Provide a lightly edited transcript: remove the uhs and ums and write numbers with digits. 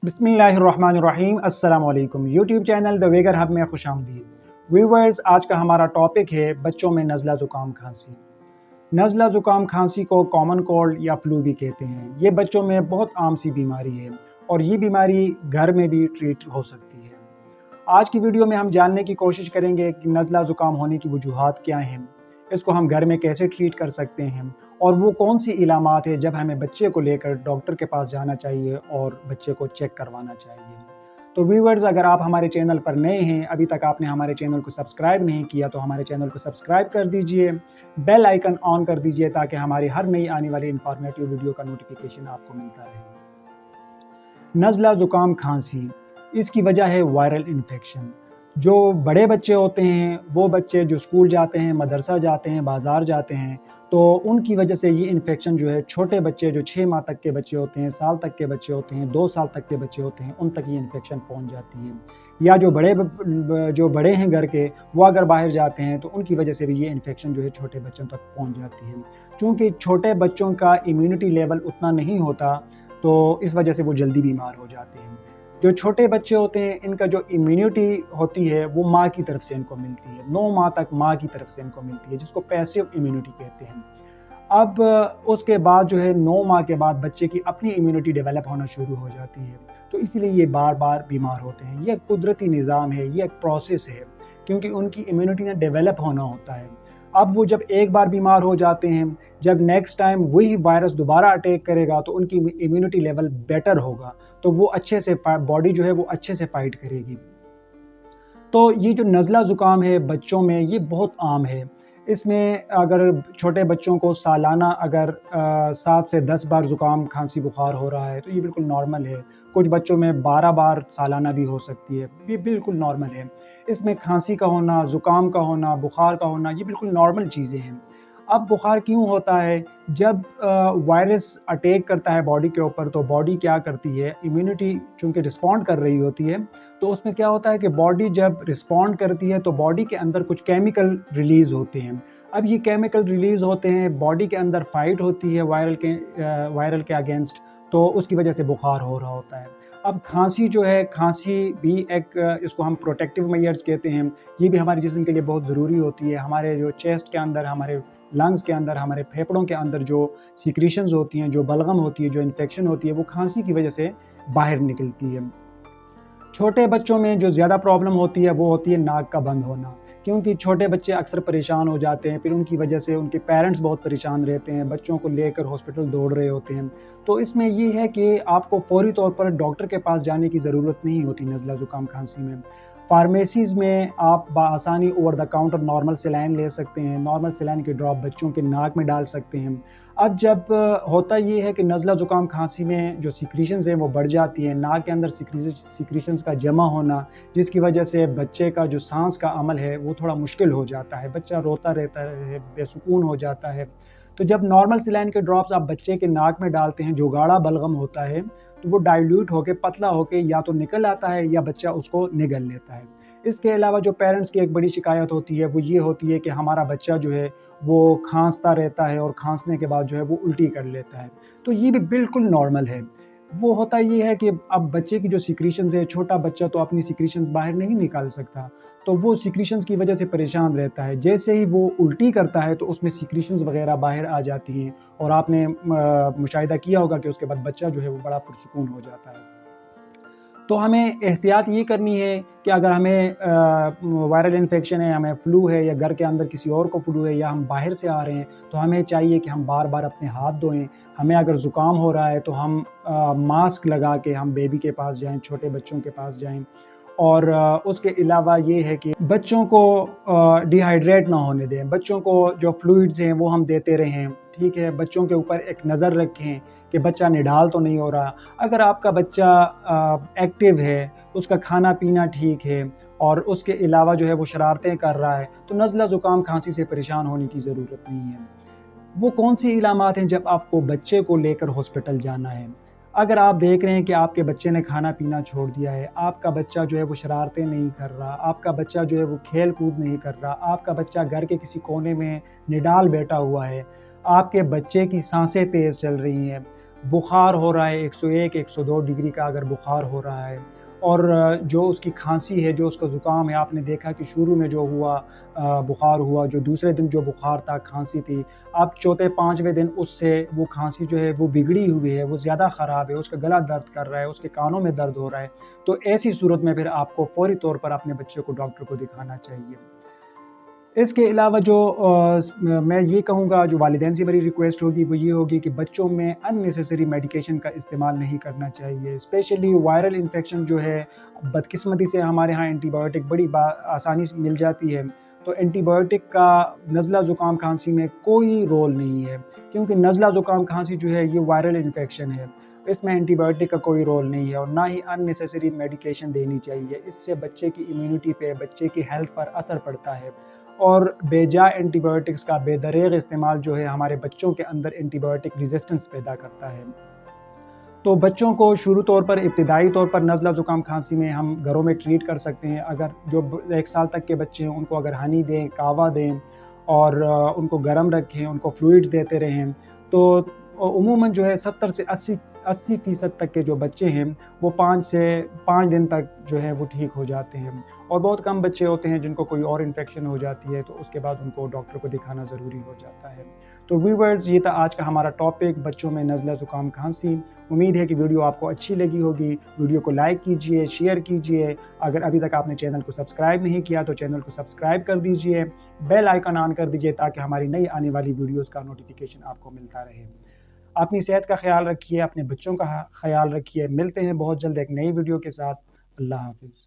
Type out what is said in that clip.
बिस्मिल्लाहिर्रहमानिर्रहीम। अस्सलाम वालेकुम। यूट्यूब चैनल द वेगर हब में खुश आमदीद। व्यूवर्स, आज का हमारा टॉपिक है बच्चों में नज़ला ज़ुकाम खांसी। नज़ला ज़ुकाम खांसी को कॉमन कोल्ड या फ्लू भी कहते हैं। ये बच्चों में बहुत आम सी बीमारी है और ये बीमारी घर में भी ट्रीट हो सकती है। आज की वीडियो में हम जानने की कोशिश करेंगे कि नज़ला ज़ुकाम होने की वजूहात क्या हैं, इसको हम घर में कैसे ट्रीट कर सकते हैं और वो कौन सी इलामात है जब हमें बच्चे को लेकर डॉक्टर के पास जाना चाहिए और बच्चे को चेक करवाना चाहिए। तो व्यूवर्स, अगर आप हमारे चैनल पर नए हैं, अभी तक आपने हमारे चैनल को सब्सक्राइब नहीं किया तो हमारे चैनल को सब्सक्राइब कर दीजिए, बेल आइकन ऑन कर दीजिए ताकि हमारी हर नई आने वाली इंफॉर्मेटिव वीडियो का नोटिफिकेशन आपको मिलता रहे। नज़ला ज़ुकाम खांसी, इसकी वजह है वायरल इन्फेक्शन। जो बड़े बच्चे होते हैं, वो बच्चे जो स्कूल जाते हैं, मदरसा जाते हैं, बाज़ार जाते हैं, तो उनकी वजह से ये इन्फेक्शन जो है छोटे बच्चे जो 6 माह तक के बच्चे होते हैं, साल तक के बच्चे होते हैं, 2 साल तक के बच्चे होते हैं, उन तक ये इन्फेक्शन पहुंच जाती है। या जो बड़े हैं घर के, वो अगर बाहर जाते हैं तो उनकी वजह से भी ये इन्फेक्शन जो है छोटे बच्चों तक पहुंच जाती है। क्योंकि छोटे बच्चों का इम्यूनिटी लेवल उतना नहीं होता, तो इस वजह से वो जल्दी बीमार हो जाते हैं। जो छोटे बच्चे होते हैं, इनका जो इम्यूनिटी होती है वो माँ की तरफ से इनको मिलती है, 9 माह तक माँ की तरफ से इनको मिलती है, जिसको पैसिव इम्यूनिटी कहते हैं। अब उसके बाद जो है 9 माह के बाद बच्चे की अपनी इम्यूनिटी डेवलप होना शुरू हो जाती है, तो इसलिए ये बार बार बीमार होते हैं। ये एक कुदरती निज़ाम है, ये एक प्रोसेस है, क्योंकि उनकी इम्यूनिटी ने डेवलप होना होता है। अब वो जब एक बार बीमार हो जाते हैं, जब नेक्स्ट टाइम वही वायरस दोबारा अटैक करेगा तो उनकी इम्यूनिटी लेवल बेटर होगा, तो वो अच्छे से बॉडी जो है वो अच्छे से फाइट करेगी। तो ये जो नज़ला ज़ुकाम है बच्चों में, ये बहुत आम है। इसमें अगर छोटे बच्चों को सालाना अगर 7 से 10 बार ज़ुकाम खांसी बुखार हो रहा है तो ये बिल्कुल नॉर्मल है। कुछ बच्चों में 12 बार सालाना भी हो सकती है, ये बिल्कुल नॉर्मल है। इसमें खांसी का होना, ज़ुकाम का होना, बुखार का होना, ये बिल्कुल नॉर्मल चीज़ें हैं। अब बुखार क्यों होता है? जब वायरस अटैक करता है बॉडी के ऊपर, तो बॉडी क्या करती है, इम्यूनिटी चूँकि रिस्पॉन्ड कर रही होती है, तो उसमें क्या होता है कि बॉडी जब रिस्पॉन्ड करती है तो बॉडी के अंदर कुछ केमिकल रिलीज़ होते हैं। अब ये केमिकल रिलीज़ होते हैं, बॉडी के अंदर फाइट होती है वायरल के अगेंस्ट, तो उसकी वजह से बुखार हो रहा होता है। अब खांसी जो है, खांसी भी एक इसको हम प्रोटेक्टिव मेजर्स कहते हैं, ये भी हमारे जिस्म के लिए बहुत ज़रूरी होती है। हमारे जो चेस्ट के अंदर, हमारे लंग्स के अंदर, हमारे फेफड़ों के अंदर जो सिक्रीशंस होती हैं, जो बलगम होती है, जो इन्फेक्शन होती है, वो खांसी की वजह से बाहर निकलती है। छोटे बच्चों में जो ज़्यादा प्रॉब्लम होती है वो होती है नाक का बंद होना, क्योंकि छोटे बच्चे अक्सर परेशान हो जाते हैं, फिर उनकी वजह से उनके पेरेंट्स बहुत परेशान रहते हैं, बच्चों को लेकर हॉस्पिटल दौड़ रहे होते हैं। तो इसमें ये है कि आपको फौरी तौर पर डॉक्टर के पास जाने की ज़रूरत नहीं होती नज़ला ज़ुकाम खांसी में। फार्मेसीज़ में आप बआसानी over the counter normal saline ले सकते हैं, नॉर्मल सलाइन के ड्रॉप बच्चों के नाक में डाल सकते हैं। अब जब होता ये है कि नज़ला ज़ुकाम खांसी में जो सिक्रीशंस हैं वो बढ़ जाती हैं, नाक के अंदर सिक्रीशंस का जमा होना, जिसकी वजह से बच्चे का जो सांस का अमल है वो थोड़ा मुश्किल हो जाता है, बच्चा रोता रहता है, बेसुकून हो जाता है। तो जब नॉर्मल सलाइन के ड्रॉप्स आप बच्चे के नाक में डालते हैं, जो गाढ़ा बलगम होता है, तो वो डाइल्यूट होके पतला होके या तो निकल आता है या बच्चा उसको निगल लेता है। इसके अलावा जो पेरेंट्स की एक बड़ी शिकायत होती है वो ये होती है कि हमारा बच्चा जो है वो खांसता रहता है और खांसने के बाद जो है वो उल्टी कर लेता है, तो ये भी बिल्कुल नॉर्मल है। वो होता ये है कि अब बच्चे की जो सिक्रीशंस है, छोटा बच्चा तो अपनी सिक्रीशंस बाहर नहीं निकाल सकता, तो वो सिक्रीशंस की वजह से परेशान रहता है। जैसे ही वो उल्टी करता है तो उसमें सिक्रीशंस वगैरह बाहर आ जाती हैं और आपने मुशाहिदा किया होगा कि उसके बाद बच्चा जो है वो बड़ा पुरसुकून हो जाता है। तो हमें एहतियात ये करनी है कि अगर हमें वायरल इन्फेक्शन है, हमें फ्लू है या घर के अंदर किसी और को फ्लू है या हम बाहर से आ रहे हैं, तो हमें चाहिए कि हम बार बार अपने हाथ धोएं। हमें अगर ज़ुकाम हो रहा है तो हम मास्क लगा के हम बेबी के पास जाएं, छोटे बच्चों के पास जाएं। और उसके अलावा ये है कि बच्चों को डिहाइड्रेट ना होने दें, बच्चों को जो फ्लूइड्स हैं वो हम देते रहें, ठीक है। बच्चों के ऊपर एक नज़र रखें कि बच्चा निढाल तो नहीं हो रहा। अगर आपका बच्चा एक्टिव है, उसका खाना पीना ठीक है और उसके अलावा जो है वो शरारतें कर रहा है, तो नज़ला ज़ुकाम खांसी से परेशान होने की ज़रूरत नहीं है। वो कौन सी इलामात हैं जब आपको बच्चे को लेकर हॉस्पिटल जाना है? अगर आप देख रहे हैं कि आपके बच्चे ने खाना पीना छोड़ दिया है, आपका बच्चा जो है वो शरारतें नहीं कर रहा, आपका बच्चा जो है वो खेल कूद नहीं कर रहा, आपका बच्चा घर के किसी कोने में निडाल बैठा हुआ है, आपके बच्चे की सांसें तेज़ चल रही हैं, बुखार हो रहा है 101 102 डिग्री का अगर बुखार हो रहा है, और जो उसकी खांसी है, जो उसका ज़ुकाम है, आपने देखा कि शुरू में जो हुआ बुखार हुआ, जो दूसरे दिन जो बुखार था, खांसी थी, अब चौथे पाँचवें दिन उससे वो खांसी जो है वो बिगड़ी हुई है, वो ज़्यादा ख़राब है, उसका गला दर्द कर रहा है, उसके कानों में दर्द हो रहा है, तो ऐसी सूरत में फिर आपको फ़ौरी तौर पर अपने बच्चे को डॉक्टर को दिखाना चाहिए। इसके अलावा जो मैं ये कहूँगा, जो वालिदैन से मेरी रिक्वेस्ट होगी वो ये होगी कि बच्चों में अननेसेसरी मेडिकेशन का इस्तेमाल नहीं करना चाहिए। स्पेशली वायरल इन्फेक्शन जो है, बदकिस्मती से हमारे यहाँ एंटीबायोटिक बड़ी आसानी से मिल जाती है, तो एंटीबायोटिक का नज़ला ज़ुकाम खांसी में कोई रोल नहीं है, क्योंकि नज़ला ज़ुकाम खांसी जो है ये वायरल इन्फेक्शन है, इसमें एंटीबायोटिक का कोई रोल नहीं है, और ना ही अननेसेसरी मेडिकेशन देनी चाहिए। इससे बच्चे की इम्यूनिटी पे, बच्चे की हेल्थ पर असर पड़ता है, और बेजा एंटीबायोटिक्स का बेदरेग इस्तेमाल जो है हमारे बच्चों के अंदर एंटीबायोटिक रेजिस्टेंस पैदा करता है। तो बच्चों को शुरू तौर पर, इब्तिदाई तौर पर नज़ला ज़ुकाम खांसी में हम घरों में ट्रीट कर सकते हैं। अगर जो 1 साल तक के बच्चे हैं उनको अगर हनी दें, कहवा दें, और उनको गर्म रखें, उनको फ्लूइड्स देते रहें, तो उमूमन जो है 70 से 80% तक के जो बच्चे हैं वो 5 दिन तक जो है वो ठीक हो जाते हैं, और बहुत कम बच्चे होते हैं जिनको कोई और इन्फेक्शन हो जाती है, तो उसके बाद उनको डॉक्टर को दिखाना ज़रूरी हो जाता है। तो व्यूअर्स, ये था आज का हमारा टॉपिक, बच्चों में नज़ला ज़ुकाम खांसी। उम्मीद है कि वीडियो आपको अच्छी लगी होगी। वीडियो को लाइक कीजिए, शेयर कीजिए। अगर अभी तक आपने चैनल को सब्सक्राइब नहीं किया तो चैनल को सब्सक्राइब कर दीजिए, बेल आइकन ऑन कर दीजिए, ताकि हमारी नई आने वाली वीडियोज़ का नोटिफिकेशन आपको मिलता रहे। अपनी सेहत का ख्याल रखिए, अपने बच्चों का ख्याल रखिए। मिलते हैं बहुत जल्द एक नई वीडियो के साथ। अल्लाह हाफ़िज़।